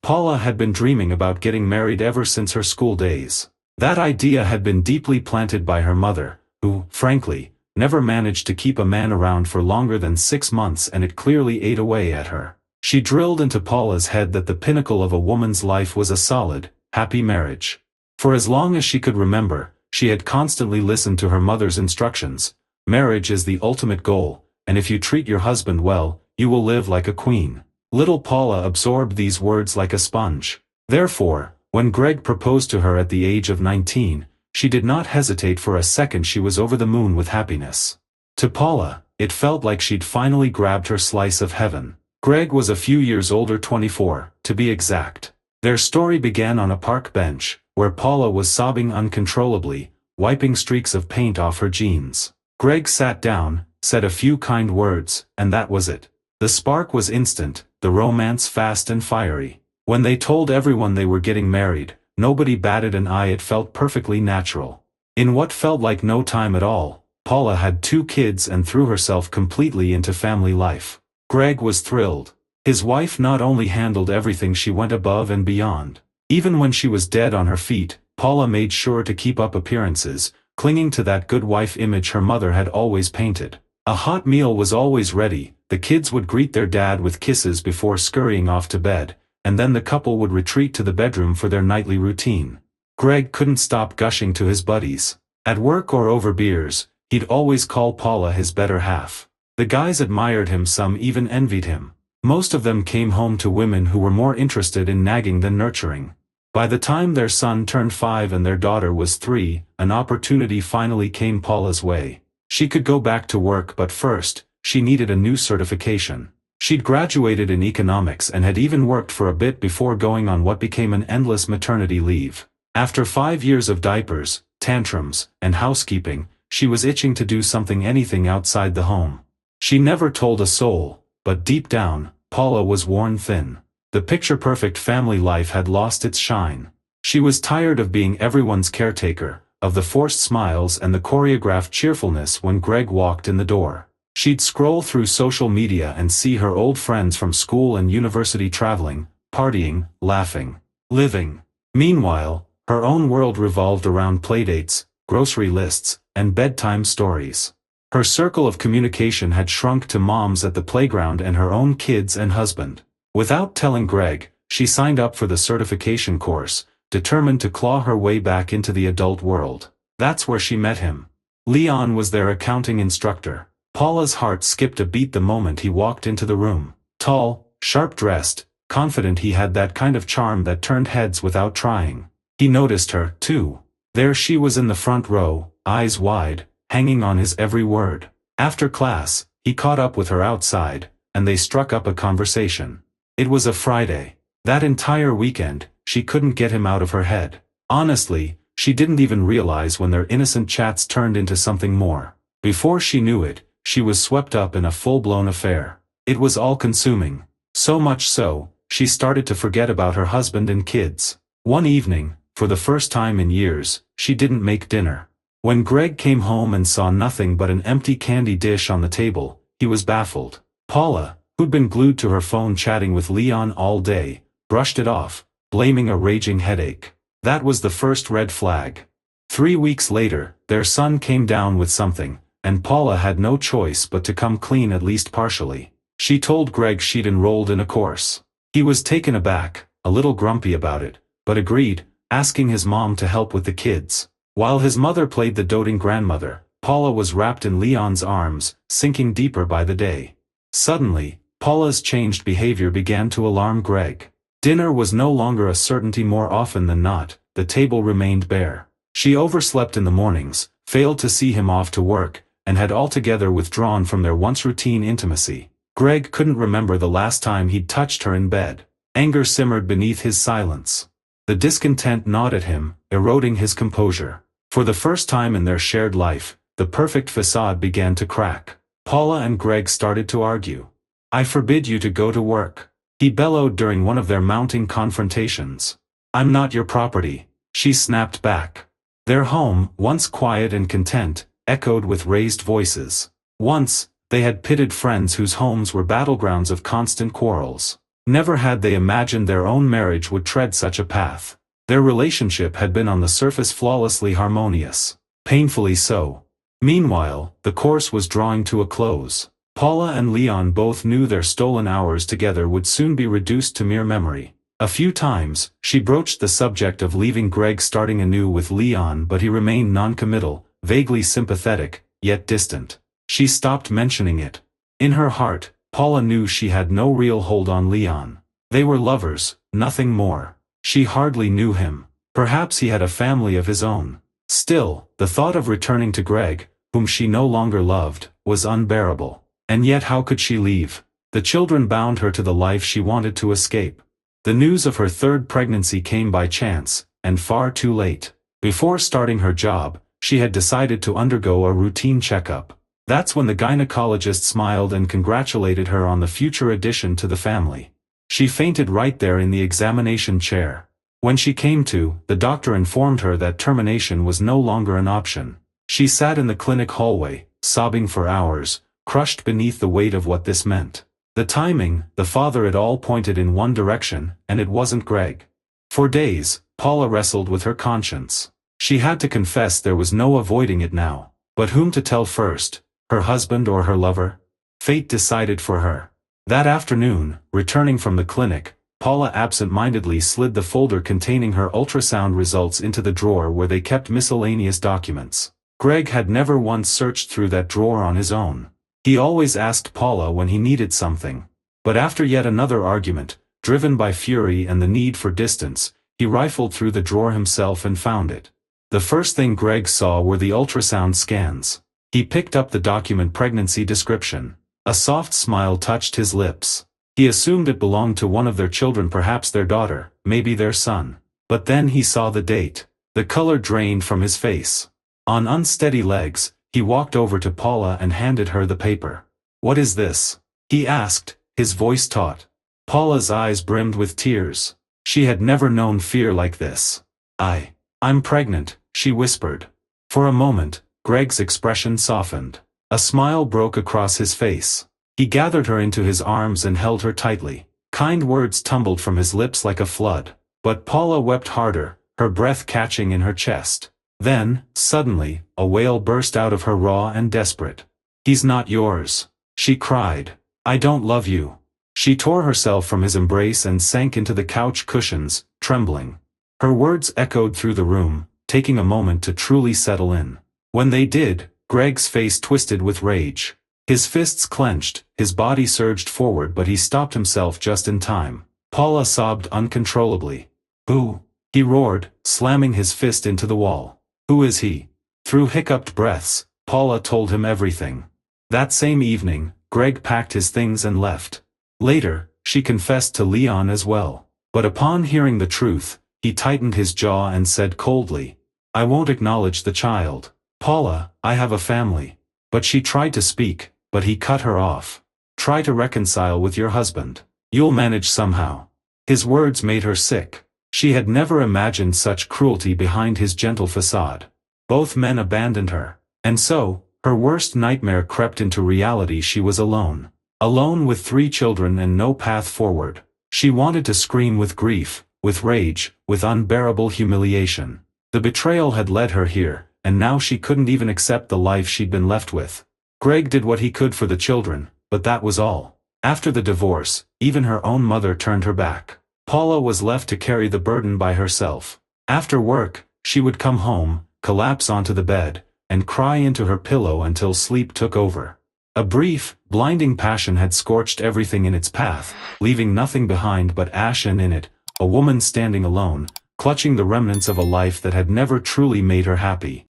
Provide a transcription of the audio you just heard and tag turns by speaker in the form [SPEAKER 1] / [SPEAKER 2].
[SPEAKER 1] Paula had been dreaming about getting married ever since her school days. That idea had been deeply planted by her mother, who, frankly, never managed to keep a man around for longer than 6 months, and it clearly ate away at her. She drilled into Paula's head that the pinnacle of a woman's life was a solid, happy marriage. For as long as she could remember, she had constantly listened to her mother's instructions. Marriage is the ultimate goal, and if you treat your husband well, you will live like a queen. Little Paula absorbed these words like a sponge. Therefore, when Greg proposed to her at the age of 19, she did not hesitate for a second. She was over the moon with happiness. To Paula, it felt like she'd finally grabbed her slice of heaven. Greg was a few years older, 24, to be exact. Their story began on a park bench, where Paula was sobbing uncontrollably, wiping streaks of paint off her jeans. Greg sat down, said a few kind words, and that was it. The spark was instant, the romance fast and fiery. When they told everyone they were getting married, nobody batted an eye. It felt perfectly natural. In what felt like no time at all, Paula had 2 kids and threw herself completely into family life. Greg was thrilled. His wife not only handled everything, she went above and beyond. Even when she was dead on her feet, Paula made sure to keep up appearances, clinging to that good wife image her mother had always painted. A hot meal was always ready, the kids would greet their dad with kisses before scurrying off to bed, and then the couple would retreat to the bedroom for their nightly routine. Greg couldn't stop gushing to his buddies. At work or over beers, he'd always call Paula his better half. The guys admired him, some even envied him. Most of them came home to women who were more interested in nagging than nurturing. By the time their son turned 5 and their daughter was 3, an opportunity finally came Paula's way. She could go back to work, but first, she needed a new certification. She'd graduated in economics and had even worked for a bit before going on what became an endless maternity leave. After 5 years of diapers, tantrums, and housekeeping, she was itching to do anything outside the home. She never told a soul, but deep down, Paula was worn thin. The picture-perfect family life had lost its shine. She was tired of being everyone's caretaker, of the forced smiles and the choreographed cheerfulness when Greg walked in the door. She'd scroll through social media and see her old friends from school and university traveling, partying, laughing, living. Meanwhile, her own world revolved around playdates, grocery lists, and bedtime stories. Her circle of communication had shrunk to moms at the playground and her own kids and husband. Without telling Greg, she signed up for the certification course, determined to claw her way back into the adult world. That's where she met him. Leon was their accounting instructor. Paula's heart skipped a beat the moment he walked into the room. Tall, sharp-dressed, confident, he had that kind of charm that turned heads without trying. He noticed her, too. There she was in the front row, eyes wide, hanging on his every word. After class, he caught up with her outside, and they struck up a conversation. It was a Friday. That entire weekend, she couldn't get him out of her head. Honestly, she didn't even realize when their innocent chats turned into something more. Before she knew it, she was swept up in a full-blown affair. It was all-consuming. So much so, she started to forget about her husband and kids. One evening, for the first time in years, she didn't make dinner. When Greg came home and saw nothing but an empty candy dish on the table, he was baffled. Paula, who'd been glued to her phone chatting with Leon all day, brushed it off, blaming a raging headache. That was the first red flag. 3 weeks later, their son came down with something, and Paula had no choice but to come clean, at least partially. She told Greg she'd enrolled in a course. He was taken aback, a little grumpy about it, but agreed, asking his mom to help with the kids. While his mother played the doting grandmother, Paula was wrapped in Leon's arms, sinking deeper by the day. Suddenly, Paula's changed behavior began to alarm Greg. Dinner was no longer a certainty. More often than not, the table remained bare. She overslept in the mornings, failed to see him off to work, and had altogether withdrawn from their once routine intimacy. Greg couldn't remember the last time he'd touched her in bed. Anger simmered beneath his silence. The discontent gnawed at him, eroding his composure. For the first time in their shared life, the perfect facade began to crack. Paula and Greg started to argue. "I forbid you to go to work," he bellowed during one of their mounting confrontations. "I'm not your property," she snapped back. Their home, once quiet and content, echoed with raised voices. Once, they had pitted friends whose homes were battlegrounds of constant quarrels. Never had they imagined their own marriage would tread such a path. Their relationship had been on the surface flawlessly harmonious. Painfully so. Meanwhile, the course was drawing to a close. Paula and Leon both knew their stolen hours together would soon be reduced to mere memory. A few times, she broached the subject of leaving Greg starting anew with Leon, but he remained non-committal, vaguely sympathetic, yet distant. She stopped mentioning it. In her heart, Paula knew she had no real hold on Leon. They were lovers, nothing more. She hardly knew him. Perhaps he had a family of his own. Still, the thought of returning to Greg, whom she no longer loved, was unbearable. And yet how could she leave? The children bound her to the life she wanted to escape. The news of her third pregnancy came by chance, and far too late. Before starting her job, she had decided to undergo a routine checkup. That's when the gynecologist smiled and congratulated her on the future addition to the family. She fainted right there in the examination chair. When she came to, the doctor informed her that termination was no longer an option. She sat in the clinic hallway, sobbing for hours, crushed beneath the weight of what this meant. The timing, the father, it all pointed in one direction, and it wasn't Greg. For days, Paula wrestled with her conscience. She had to confess there was no avoiding it now. But whom to tell first? Her husband or her lover? Fate decided for her. That afternoon, returning from the clinic, Paula absent-mindedly slid the folder containing her ultrasound results into the drawer where they kept miscellaneous documents. Greg had never once searched through that drawer on his own. He always asked Paula when he needed something. But after yet another argument, driven by fury and the need for distance, he rifled through the drawer himself and found it. The first thing Greg saw were the ultrasound scans. He picked up the document pregnancy description. A soft smile touched his lips. He assumed it belonged to one of their children, perhaps their daughter, maybe their son. But then he saw the date. The color drained from his face. On unsteady legs, he walked over to Paula and handed her the paper. "What is this?" he asked, his voice taut. Paula's eyes brimmed with tears. She had never known fear like this. I'm pregnant," she whispered. For a moment, Greg's expression softened. A smile broke across his face. He gathered her into his arms and held her tightly. Kind words tumbled from his lips like a flood. But Paula wept harder, her breath catching in her chest. Then, suddenly, a wail burst out of her, raw and desperate. "He's not yours," she cried. "I don't love you." She tore herself from his embrace and sank into the couch cushions, trembling. Her words echoed through the room, taking a moment to truly settle in. When they did, Greg's face twisted with rage. His fists clenched, his body surged forward, but he stopped himself just in time. Paula sobbed uncontrollably. "Who?" he roared, slamming his fist into the wall. "Who is he?" Through hiccuped breaths, Paula told him everything. That same evening, Greg packed his things and left. Later, she confessed to Leon as well. But upon hearing the truth, he tightened his jaw and said coldly, "I won't acknowledge the child. Paula, I have a family." But she tried to speak, but he cut her off. "Try to reconcile with your husband. You'll manage somehow." His words made her sick. She had never imagined such cruelty behind his gentle facade. Both men abandoned her. And so, her worst nightmare crept into reality. She was alone. Alone with 3 children and no path forward. She wanted to scream with grief, with rage, with unbearable humiliation. The betrayal had led her here, and now she couldn't even accept the life she'd been left with. Greg did what he could for the children, but that was all. After the divorce, even her own mother turned her back. Paula was left to carry the burden by herself. After work, she would come home, collapse onto the bed, and cry into her pillow until sleep took over. A brief, blinding passion had scorched everything in its path, leaving nothing behind but ash, and in it, a woman standing alone, clutching the remnants of a life that had never truly made her happy.